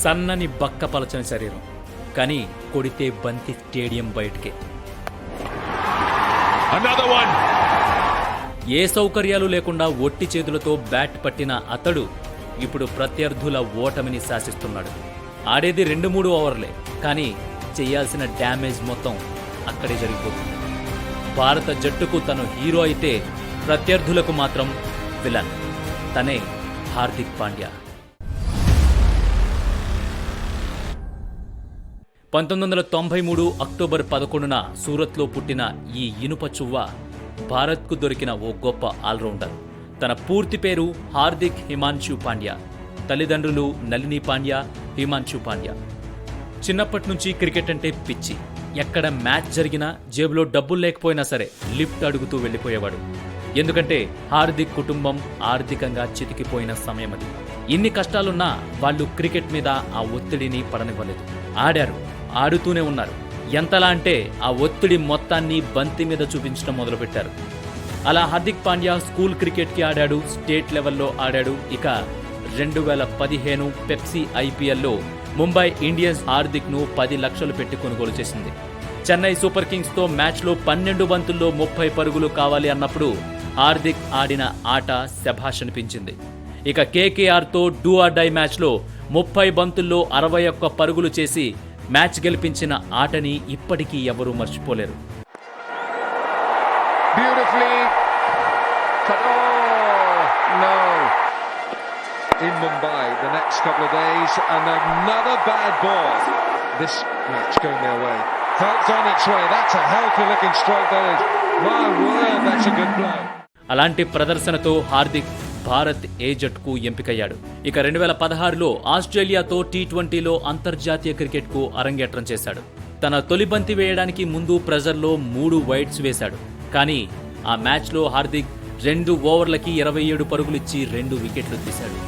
సన్నని బక్కపలచని శరీరం, కానీ కొడితే బంతి స్టేడియం బయటకే. ఏ సౌకర్యాలు లేకుండా ఒట్టి చేతులతో బ్యాట్ పట్టిన అతడు ఇప్పుడు ప్రత్యర్థుల ఓటమిని శాసిస్తున్నాడు. ఆడేది 2-3 ఓవర్లే, కానీ చేయాల్సిన డ్యామేజ్ మొత్తం అక్కడే జరిగిపోతుంది. భారత జట్టుకు తను హీరో అయితే ప్రత్యర్థులకు మాత్రం విలన్. తనే హార్దిక్ పాండ్యా. 1993 అక్టోబర్ 11న సూరత్లో పుట్టిన ఈ ఇనుప చువ్వ భారత్కు దొరికిన ఓ గొప్ప ఆల్రౌండర్. తన పూర్తి పేరు హార్దిక్ హిమాన్షు పాండ్యా. తల్లిదండ్రులు నళిని పాండ్యా, హిమాన్షు పాండ్యా. చిన్నప్పటి నుంచి క్రికెట్ అంటే పిచ్చి. ఎక్కడ మ్యాచ్ జరిగినా జేబులో డబ్బులు లేకపోయినా సరే లిఫ్ట్ అడుగుతూ వెళ్ళిపోయేవాడు. ఎందుకంటే హార్దిక్ కుటుంబం ఆర్థికంగా చితికిపోయిన సమయం అది. ఇన్ని కష్టాలున్నా వాళ్ళు క్రికెట్ మీద ఆ ఒత్తిడిని పడనివ్వలేదు. ఆడారు, ఆడుతూనే ఉన్నారు. ఎంతలా అంటే ఆ ఒత్తిడి మొత్తాన్ని బంతి మీద చూపించడం మొదలుపెట్టారు. అలా హార్దిక్ పాండ్యా స్కూల్ క్రికెట్కి ఆడాడు, స్టేట్ లెవెల్లో ఆడాడు. ఇక 2015 పెప్సీ ఐపీఎల్లో ముంబై ఇండియన్స్ హార్దిక్ను 10 లక్షలు పెట్టి కొనుగోలు చేసింది. చెన్నై సూపర్ కింగ్స్తో మ్యాచ్లో 12 బంతుల్లో 30 పరుగులు కావాలి అన్నప్పుడు హార్దిక్ ఆడిన ఆట శభాష్ అనిపించింది. ఇక కేకేఆర్తో డూ ఆర్ డై మ్యాచ్లో 30 బంతుల్లో 61 పరుగులు చేసి మ్యాచ్ గెలిపించిన ఆటని ఇప్పటికీ ఎవరూ మర్చిపోలేరు. In Mumbai the next couple of days and another bad ball. This match going their way. Helped on its way. That's a healthy looking stroke that is. My word, that's a good blow. అలాంటి ప్రదర్శనతో హార్దిక్ భారత్ ఏ జట్టుకు ఎంపికయ్యాడు. ఇక 2016లో ఆస్ట్రేలియాతో T20లో అంతర్జాతీయ క్రికెట్కు అరంగేట్రం చేశాడు. తన తొలి బంతి వేయడానికి ముందు ప్రెజర్లో 3 వైడ్స్ వేశాడు. కానీ ఆ మ్యాచ్లో హార్దిక్ 2 ఓవర్లకి 27 పరుగులిచ్చి 2 వికెట్లు తీశాడు.